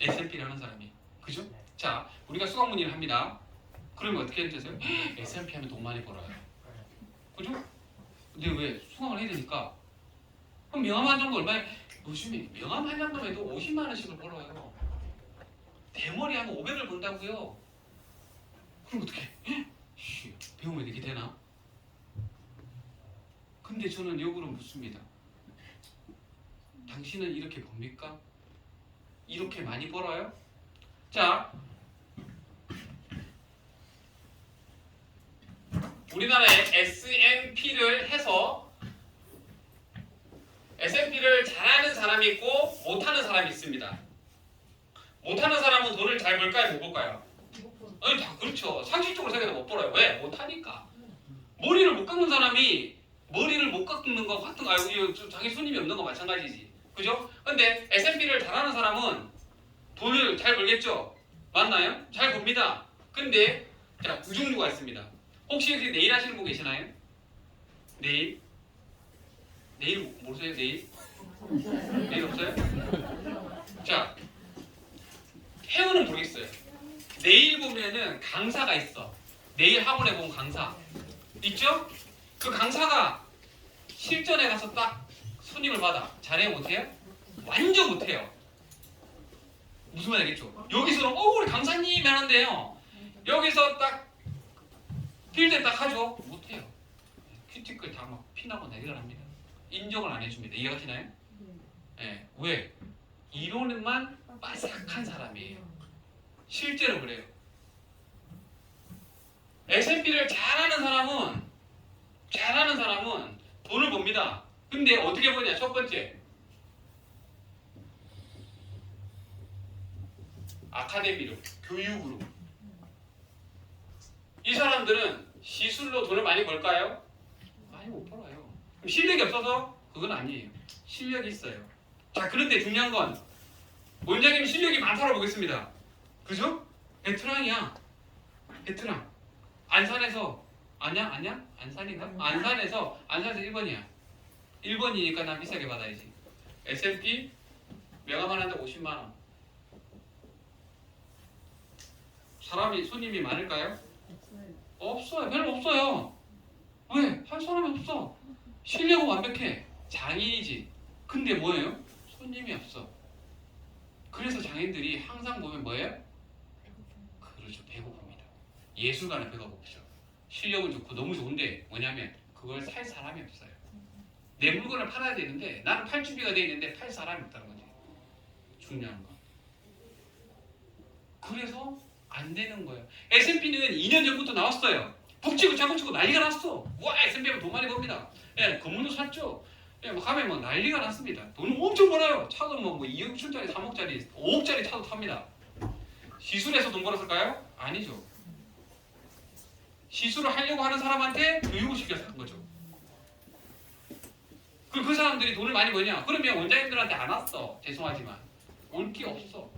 S&P를 하는 사람이. 그죠? 자, 우리가 수강 문의를 합니다. 그러면 어떻게 해야 되세요? S&P 하면 돈 많이 벌어요. 그죠? 근데 왜? 수강을 해야 되니까. 그럼 명함 한 장도 얼마에? 요즘에 명함 한 장도 해도 50만 원씩을 벌어요. 대머리 하면 500을 번다고요. 그럼 어떻게? 배우면 이렇게 되나? 근데 저는 역으로 묻습니다. 당신은 이렇게 봅니까? 이렇게 많이 벌어요? 자, 우리나라에 S&P를 해서 S&P를 잘하는 사람이 있고 못하는 사람이 있습니다. 못하는 사람은 돈을 잘 벌까요? 못 벌까요? 아니, 다 그렇죠. 상식적으로 생각해도 못 벌어요. 왜? 못하니까. 머리를 못 깎는 사람이 머리를 못 깎는 거 같은 거 알고 이거 자기 손님이 없는 거 마찬가지지. 그죠? 근데 S&P를 잘하는 사람은 돈을 잘 벌겠죠? 맞나요? 잘 법니다. 근데 자, 두 종류가 있습니다. 혹시 여기 내일 하시는 분 계시나요? 내일? 내일 모르세요? 내일? 내일 없어요? 자, 해운은 모르겠어요. 내일 보면은 강사가 있어. 내일 학원에 보면 강사 있죠? 그 강사가 실전에 가서 딱 손님을 받아. 잘해요? 못해요? 완전 못해요. 무슨 말 알겠죠? 여기서는 우리 강사님 하는데요. 여기서 딱 필드에 딱 하죠? 못해요. 큐티클 다 막 피나고 난리가 납니다. 인정을 안 해줍니다. 이해가시나요? 네. 왜? 이론만 빠삭한 사람이에요. 실제로 그래요. S&P를 잘하는 사람은 돈을 법니다. 근데 어떻게 보냐? 첫 번째, 아카데미로, 교육으로. 이 사람들은 시술로 돈을 많이 벌까요? 많이 못 벌어요. 그럼 실력이 없어서? 그건 아니에요. 실력이 있어요. 자, 그런데 중요한 건 원장님 실력이 많다고 보겠습니다. 그죠? 베테랑이야. 베테랑. 안산에서 아니야? 안산인가? 안산에서 1번이야. 1번이니까 난 비싸게 받아야지. S&P 명함 하나인데 50만 원. 손님이 많을까요? 없어요. 별로 없어요. 왜? 할 사람이 없어. 실력은 완벽해. 장인이지. 근데 뭐예요? 손님이 없어. 그래서 장인들이 항상 보면 뭐예요? 그렇죠. 배고픕니다. 예술가는 배가 고프죠. 실력은 좋고 너무 좋은데 뭐냐면 그걸 살 사람이 없어요. 내 물건을 팔아야 되는데 나는 팔 준비가 돼 있는데 팔 사람이 없다는 거지. 중요한 거. 그래서 안 되는 거예요. S&P는 2년 전부터 나왔어요. 북치고 차고치고 난리가 났어. 와, S&P는 돈 많이 법니다. 예, 건물도 샀죠. 예, 뭐 가면 뭐 난리가 났습니다. 돈을 엄청 벌어요. 차도 뭐 2억 7짜리, 3억짜리, 5억짜리 차도 탑니다. 시술해서 돈 벌었을까요? 아니죠. 시술을 하려고 하는 사람한테 교육을 시켜서 한 거죠. 그 사람들이 돈을 많이 버냐? 그러면 원장님들한테 안 왔어. 죄송하지만 올 게 없어.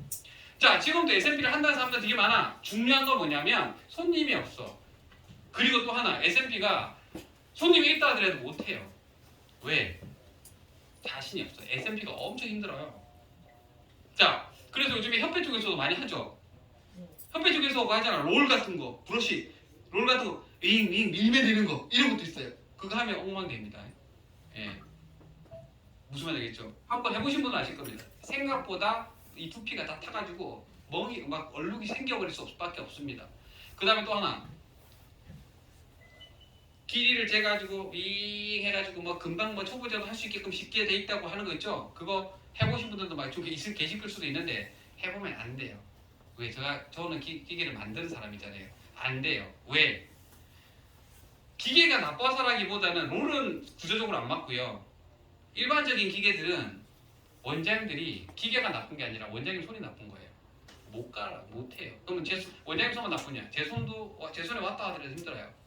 자, 지금도 S&P를 한다는 사람들 되게 많아. 중요한 건 뭐냐면 손님이 없어. 그리고 또 하나, S&P가 손님이 있다 하더라도 못해요. 왜? 자신이 없어. S&P가 엄청 힘들어요. 자, 그래서 요즘에 협회 쪽에서도 많이 하죠. 협회 쪽에서 그거 하잖아. 롤 같은 거, 브러쉬, 롤 같은 거, 윙 밀면 되는 거 이런 것도 있어요. 그거 하면 엉망됩니다. 예. 무슨 말 되겠죠? 한번 해보신 분은 아실 겁니다. 생각보다 이 두피가 다 타가지고 멍이 막 얼룩이 생겨버릴 수밖에 없습니다. 그 다음에 또 하나 길이를 재가지고 윙 해가지고 뭐 금방 뭐 초보자도 할 수 있게끔 쉽게 돼 있다고 하는 거 있죠? 그거 해보신 분들도 막 좀 계실 수도 있는데 해보면 안 돼요. 왜? 저는 기계를 만드는 사람이잖아요. 안 돼요. 왜? 기계가 나빠서라기보다는 롤은 구조적으로 안 맞고요. 일반적인 기계들은 원장님들이 기계가 나쁜 게 아니라 원장님 손이 나쁜 거예요. 못 가라, 못 해요. 그러면 원장님 손만 나쁘냐? 제 손에 왔다 하더라도 힘들어요.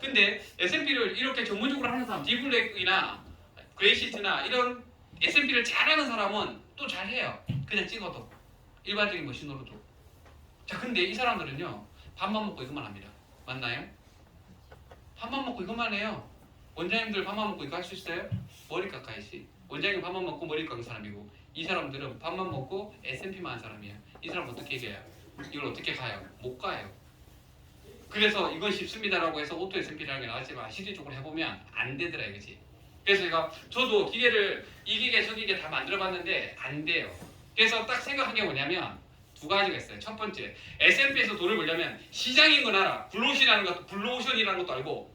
근데 S&P를 이렇게 전문적으로 하는 사람, 디블랙이나 그레이시트나 이런 S&P를 잘하는 사람은 또 잘해요. 그냥 찍어도 일반적인 머신으로도. 자, 근데 이 사람들은요 밥만 먹고 이것만 합니다. 맞나요? 밥만 먹고 이것만 해요. 원장님들 밥만 먹고 이거 할 수 있어요? 머리 깎아야지. 원장님 밥만 먹고 머리 깎은 사람이고 이 사람들은 밥만 먹고 S&P만 한 사람이에요. 이 사람 어떻게 해요? 이걸 어떻게 가요? 못 가요. 그래서 이건 쉽습니다라고 해서 오토 S&P라는 게 나왔지만 실질적으로 해보면 안 되더라 이거지. 그래서 저도 기계를 이 기계 저 기계 다 만들어봤는데 안 돼요. 그래서 딱 생각한 게 뭐냐면 두 가지가 있어요. 첫 번째, S&P에서 돈을 벌려면 시장인 건 알아. 블루오션이라는 것도 알고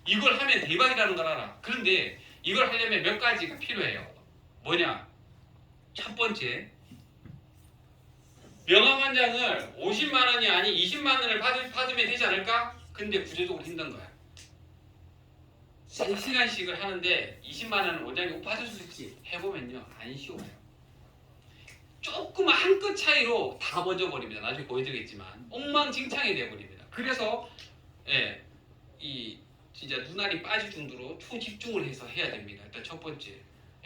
이걸 하면 대박이라는 걸 알아. 그런데 이걸 하려면 몇 가지가 필요해요. 뭐냐? 첫 번째, 명함 한 장을 50만 원이 아닌 20만 원을 받으면 되지 않을까? 근데 구조적으로 힘든 거야. 3시간씩을 하는데 20만 원을 원장님 받을 수 있지? 해보면요 안 쉬워요. 조그만 한 끗 차이로 다 번져버립니다. 나중에 보여드리겠지만 엉망진창이 되어버립니다. 그래서 이 진짜 눈알이 빠질 정도로 초집중을 해서 해야 됩니다. 일단 첫 번째.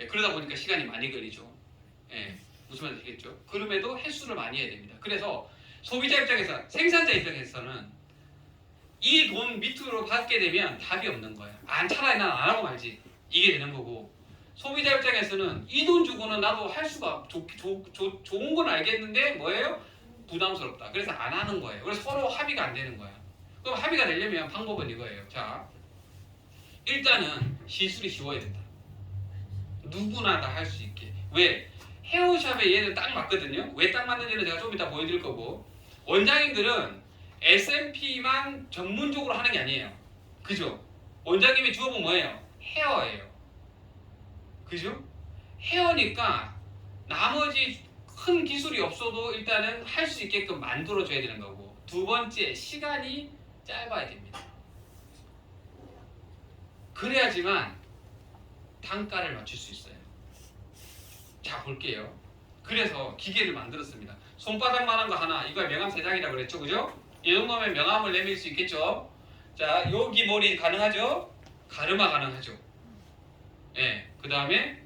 그러다 보니까 시간이 많이 걸리죠. 무슨 말인지 아시겠죠? 그럼에도 횟수를 많이 해야 됩니다. 그래서 소비자 입장에서, 생산자 입장에서는 이 돈 밑으로 받게 되면 답이 없는 거예요. 차라리 난 안 하고 말지. 이게 되는 거고, 소비자 입장에서는 이 돈 주고는 나도 할 수가 좋은 건 알겠는데 뭐예요? 부담스럽다. 그래서 안 하는 거예요. 그래서 서로 합의가 안 되는 거야. 그럼 합의가 되려면 방법은 이거예요. 자, 일단은 시술이 쉬워야 된다. 누구나 다 할 수 있게. 왜? 헤어샵에 얘는 딱 맞거든요. 왜 딱 맞는지는 제가 좀 이따 보여드릴 거고, 원장님들은 S&P만 전문적으로 하는 게 아니에요. 그죠? 원장님이 주어본 뭐예요? 헤어예요. 그죠? 헤어니까 나머지 큰 기술이 없어도 일단은 할 수 있게끔 만들어줘야 되는 거고, 두 번째, 시간이 짧아야 됩니다. 그래야지만 단가를 맞출 수 있어요. 자, 볼게요. 그래서 기계를 만들었습니다. 손바닥만한 거 하나, 이걸 명암 3장이라고 그랬죠, 그죠? 이 정도면 명암을 내밀 수 있겠죠. 자, 여기 머리 가능하죠? 가르마 가능하죠. 그 다음에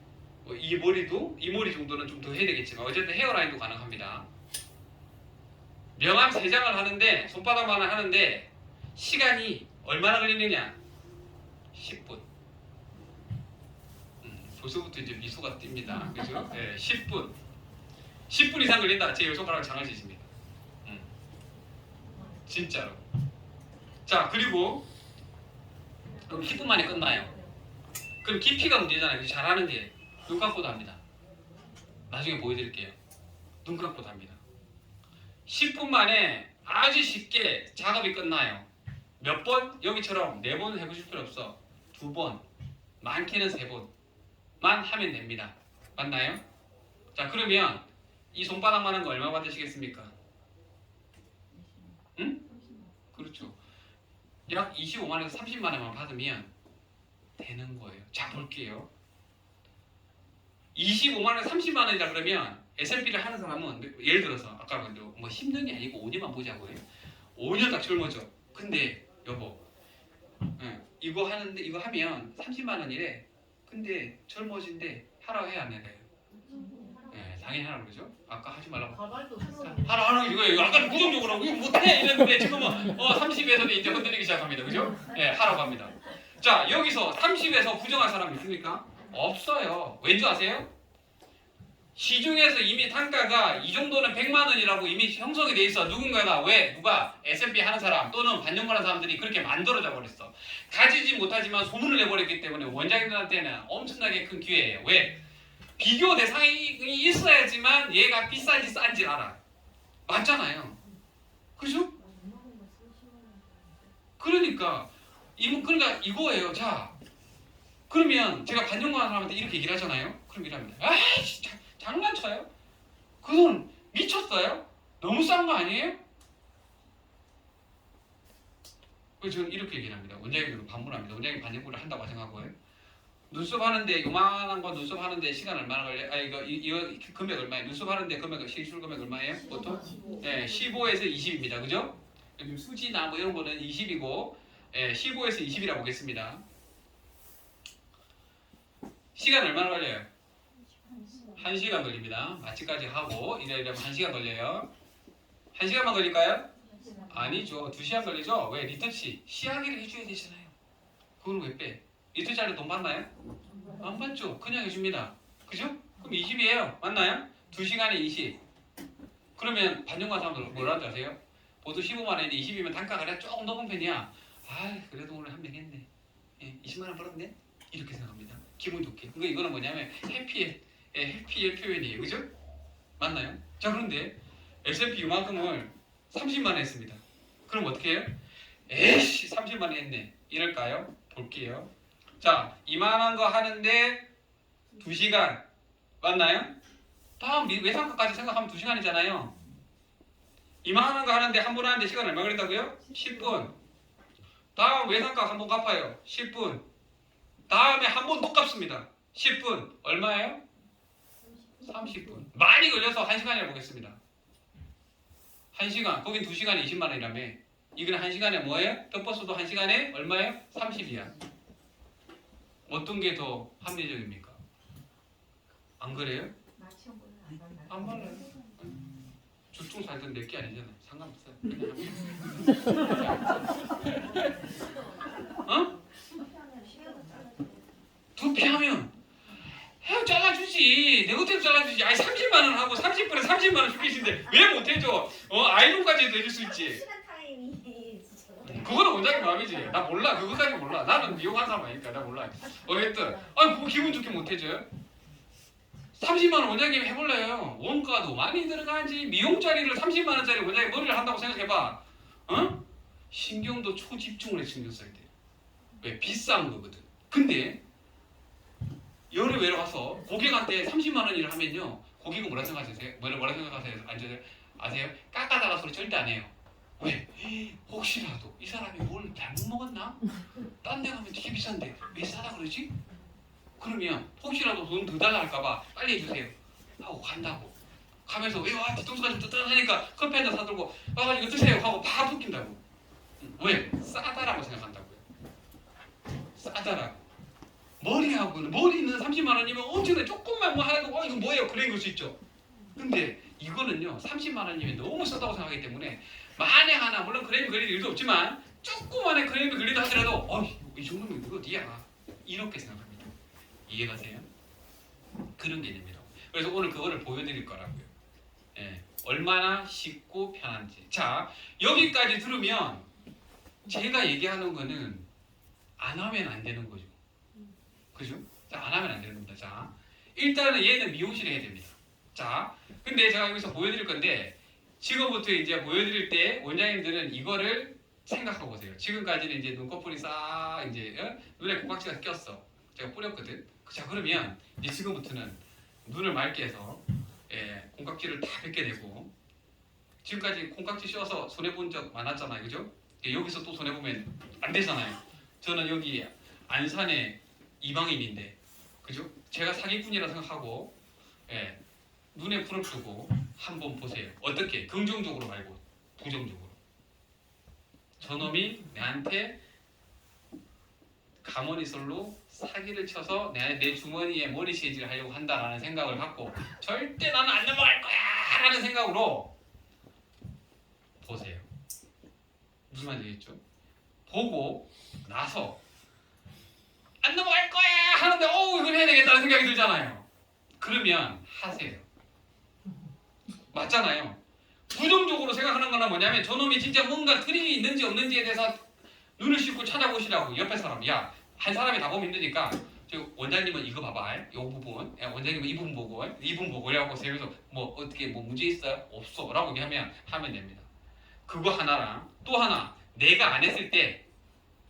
이 머리 정도는 좀 더 해야 되겠지만 어쨌든 헤어라인도 가능합니다. 명암 3장을 하는데, 손바닥만한 하는데 시간이 얼마나 걸리느냐? 10분. 벌써부터 이제 미소가 띕니다. 그죠? 10분. 10분 이상 걸린다. 제 손가락을 장아지십니다. 진짜로. 자, 그리고 그럼 10분 만에 끝나요. 그럼 깊이가 문제잖아요. 잘하는 게 눈 감고도 합니다. 나중에 보여드릴게요. 눈 감고도 합니다. 10분 만에 아주 쉽게 작업이 끝나요. 몇 번? 여기처럼 4번 해보실 필요 없어. 2번, 많게는 3번만 하면 됩니다. 맞나요? 자, 그러면 이 손바닥만한 거 얼마 받으시겠습니까? 응? 그렇죠. 약 25만 원에서 30만 원만 받으면 되는 거예요. 자, 볼게요. 25만 원, 30만 원이라 그러면 S&P를 하는 사람은 예를 들어서 아까 뭐 힘든 게 아니고 5년만 보자고요. 5년 딱 젊어져. 근데 여보, 이거 하는데 이거 하면 30만 원이래. 근데 젊어진대. 하라고 해야 안 해요? 당연히 하라고 그러죠. 아까 하지 말라고. 가발도 하라고 이거 아까는 부정적으로 하고 이거 못해 이랬는데 지금은 30에서는 이제 흔들리기 시작합니다. 그죠? 하라고 합니다. 자, 여기서 30에서 부정할 사람 있습니까? 없어요. 왠지 아세요? 시중에서 이미 단가가 이 정도는 100만 원이라고 이미 형성이 돼 있어. 누군가가 누가 S&P 하는 사람 또는 반영하는 사람들이 그렇게 만들어져 버렸어. 가지지 못하지만 소문을 내버렸기 때문에 원장님들한테는 엄청나게 큰 기회예요. 왜? 비교 대상이 있어야지만 얘가 비싼지 싼지 알아. 맞잖아요. 그죠? 그러니까 그러니까 이거예요. 자, 그러면 제가 반영하는 사람한테 이렇게 얘기를 하잖아요. 그럼 이랍니다. 아이씨, 장난쳐요? 그 돈 미쳤어요? 너무 싼 거 아니에요? 그래서 저는 이렇게 얘기를 합니다. 원장님으로 반문합니다. 원장님 반영구를 한다고 생각하고요. 눈썹 하는데 요만한 거 눈썹 하는데 시간 얼마나 걸려? 아 이거 금액 얼마예요? 눈썹 하는데 금액 시술 금액 얼마예요? 보통? 네, 15에서 20입니다. 그죠? 요즘 수지나 뭐 이런 거는 20이고, 예, 15에서 20이라 보겠습니다. 시간 얼마나 걸려요? 1시간 걸립니다. 마취까지 하고 이러면 1시간 걸려요. 1시간만 걸릴까요? 아니죠. 2시간 걸리죠? 왜? 리터치 시야기를 해줘야 되잖아요. 그걸 왜 빼? 리터치할 때 돈 받나요? 안 받죠. 그냥 해줍니다. 그죠? 그럼 20이에요. 맞나요? 2시간에 20. 그러면 반영관 사람들 뭐라 하는지 아세요? 보통 15만 원인데 20이면 단가가 그래 조금 높은 편이야. 아, 그래도 오늘 한 명 했네. 예, 20만 원 벌었네? 이렇게 생각합니다. 기분 좋게. 그러니까 이거는 뭐냐면 해피의 표현이에요. 그죠? 맞나요? 자, 그런데 S&P 이만큼을 30만 원 했습니다. 그럼 어떻게 해요? 에이씨, 30만 원 했네. 이럴까요? 볼게요. 자, 이만한 거 하는데 2시간. 맞나요? 다음 외상값까지 생각하면 2시간이잖아요. 이만한 거 하는데 한 번 하는데 시간 얼마 걸린다고요? 10분. 다음 외상값 한 번 갚아요. 10분. 다음에 한 번 또 갚습니다. 10분. 얼마예요? 30분. 많이 걸려서 1시간이라 보겠습니다. 1시간. 거긴 2시간에 20만 원이라며. 이건 1시간에 뭐예요? 덕버스도 1시간에 얼마예요? 30이야. 어떤 게 더 합리적입니까? 안 그래요? 안 발라요. 주중 살던 내게 아니잖아요. 상관없어요. 어? 두피하면 헤어 잘라주지. 내 것대로 잘라주지. 아니 30만 원 하고 30분에 30만 원 주기신데 왜 못해줘? 아이론까지 해도 해줄 수 있지. 그거는 원장님 마음이지. 나 몰라. 그거까지 몰라. 나는 미용한 사람 아니니까 나 몰라. 어쨌든 그거 기분 좋게 못해줘요? 30만 원 원장님이 해볼래요. 원가도 많이 들어가지. 미용자리를 30만 원짜리 원장님 머리를 한다고 생각해봐. 어? 신경도 초집중을 해 신경 써야 돼. 왜? 비싼 거거든. 근데 열흘 외로 가서 고객한테 30만 원 일을 하면요. 고객은 뭐라 생각하세요? 뭐라 생각하세요? 아세요? 깎아달라 소리 절대 안 해요. 왜? 혹시라도 이 사람이 뭘 잘못 먹었나? 딴 데 가면 되게 비싼데 왜 싸다 그러지? 그러면 혹시라도 돈 더 달라 할까봐 빨리 해주세요 하고 간다고. 가면서 왜 와 뒤통수가 좀 뜨뜻하니까 커피 한 잔 사들고 와가지고 드세요 하고 바로 웃긴다고. 왜? 싸다라고 생각한다고요. 싸다라고. 머리는 30만 원이면 엄청나게 조금만 뭐 하나도 이거 뭐예요? 그래 이럴 수 있죠. 근데 이거는요 30만 원이면 너무 싸다고 생각하기 때문에 만에 하나 물론 그램이 걸릴 일도 없지만 조그만한 그램이 걸린다 하더라도 이 정도면 이거 어디야? 이렇게 생각합니다. 이해가세요? 그런 개념이라고. 그래서 오늘 그거를 보여드릴 거라고요. 예, 얼마나 쉽고 편한지. 자, 여기까지 들으면 제가 얘기하는 거는 안 하면 안 되는 거죠. 그죠? 자, 안 하면 안 되는 겁니다. 자, 일단은 얘는 미용실에 해야 됩니다. 자, 근데 제가 여기서 보여드릴 건데 지금부터 이제 보여드릴 때 원장님들은 이거를 생각하고 보세요. 지금까지는 이제 눈꺼풀이 싹 이제 눈에 콩깍지가 꼈어. 제가 뿌렸거든. 자, 그러면 이제 지금부터는 눈을 맑게 해서 콩깍지를 다 벗겨내고 지금까지 콩깍지 씌워서 손해본 적 많았잖아요. 그죠? 여기서 또 손해보면 안 되잖아요. 저는 여기 안산에 이방인인데 그죠? 제가 사기꾼이라 생각하고 눈에 불을 끄고 한번 보세요. 어떻게? 긍정적으로 말고 부정적으로. 저놈이 내한테 가머니설로 사기를 쳐서 내 주머니에 머리 새질을 하려고 한다라는 생각을 갖고 절대 나는 안 넘어갈 거야 라는 생각으로 보세요. 무슨 말인지 알겠죠? 보고 나서 안 넘어갈 거야 하는데 이걸 해야 되겠다는 생각이 들잖아요. 그러면 하세요. 맞잖아요. 부정적으로 생각하는 거는 뭐냐면 저놈이 진짜 뭔가 트릭이 있는지 없는지에 대해서 눈을 씻고 찾아보시라고. 옆에 사람 한 사람이 다 보면 힘드니까 원장님은 이거 봐봐. 이 부분. 원장님은 이 부분 보고 이 부분 보고 그래갖고 세면서 뭐 어떻게 뭐 문제 있어요? 없어. 라고 하면 됩니다. 그거 하나랑 또 하나 내가 안 했을 때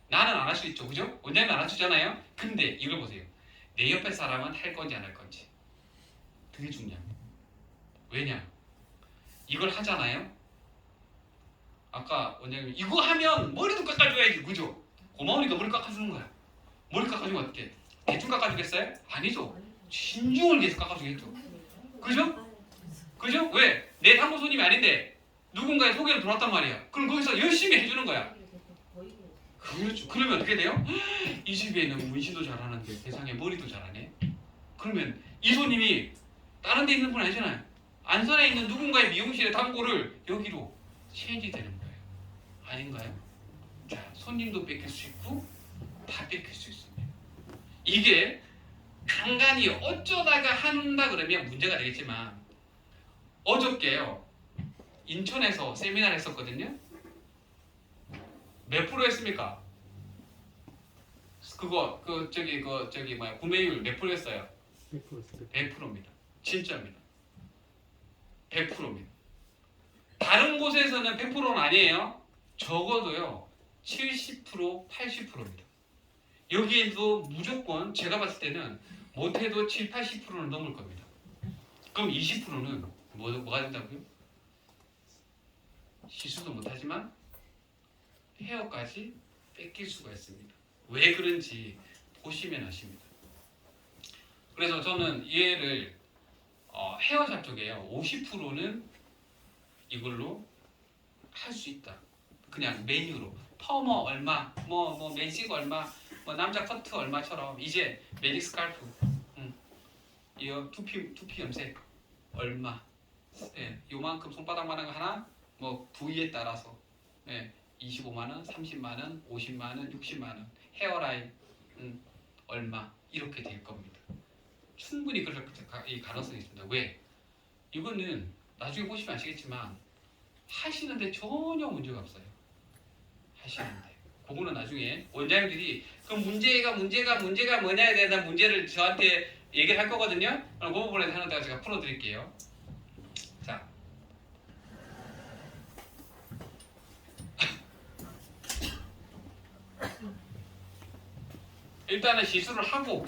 나는 안 할 수 있죠. 그죠? 원장님은 안 할 수 있잖아요. 근데 이걸 보세요. 내 옆에 사람은 할 건지 안 할 건지. 되게 중요합니다. 왜냐? 이걸 하잖아요. 아까 원장님 이거 하면 머리도 깎아줘야지. 그죠? 고마우니까 머리 깎아주는 거야. 머리 깎아주면 어떻게? 대충 깎아주겠어요? 아니죠. 신중을 계속 깎아주겠죠. 그죠? 그죠? 왜? 내 단골 손님이 아닌데 누군가의 소개를 들어왔단 말이야. 그럼 거기서 열심히 해주는 거야. 그렇죠. 그러면 어떻게 돼요? 이 집에는 문신도 잘하는데 세상에 머리도 잘하네. 그러면 이 손님이 다른 데 있는 분 아니잖아요. 안산에 있는 누군가의 미용실의 단골을 여기로 체인지 되는 거예요. 아닌가요? 자, 손님도 뺏길 수 있고 다 뺏길 수 있습니다. 이게 간간히 어쩌다가 한다 그러면 문제가 되겠지만 어저께요. 인천에서 세미나를 했었거든요. 몇 프로 했습니까? 그거 저기 뭐야 구매율 몇 프로 했어요? 100%입니다. 진짜입니다. 100%입니다. 다른 곳에서는 100%는 아니에요. 적어도요 70% 80%입니다. 여기에도 무조건 제가 봤을 때는 못해도 7, 80%는 넘을 겁니다. 그럼 20%는 뭐가 된다고요? 시술도 못하지만 헤어까지 뺏길 수가 있습니다. 왜 그런지 보시면 아십니다. 그래서 저는 얘를 헤어샵 쪽에요. 50%는 이걸로 할 수 있다. 그냥 메뉴로 퍼머 얼마, 뭐 매직 얼마, 뭐 남자 커트 얼마처럼 이제 매직 스칼프, 이 두피 염색 얼마, 예, 요만큼 손바닥만한 거 하나, 뭐 부위에 따라서, 예, 25만 원, 30만 원, 50만 원, 60만 원, 헤어라인 얼마 이렇게 될 겁니다. 충분히 그럴 이 가능성이 있습니다. 왜? 이거는 나중에 보시면 아시겠지만 하시는데 전혀 문제가 없어요. 하시는데 그거는 나중에 원장님들이 그 문제가 뭐냐에 대한 문제를 저한테 얘기를 할 거거든요. 그럼 그 부분에 하는 데가 제가 풀어드릴게요. 자, 일단은 시술을 하고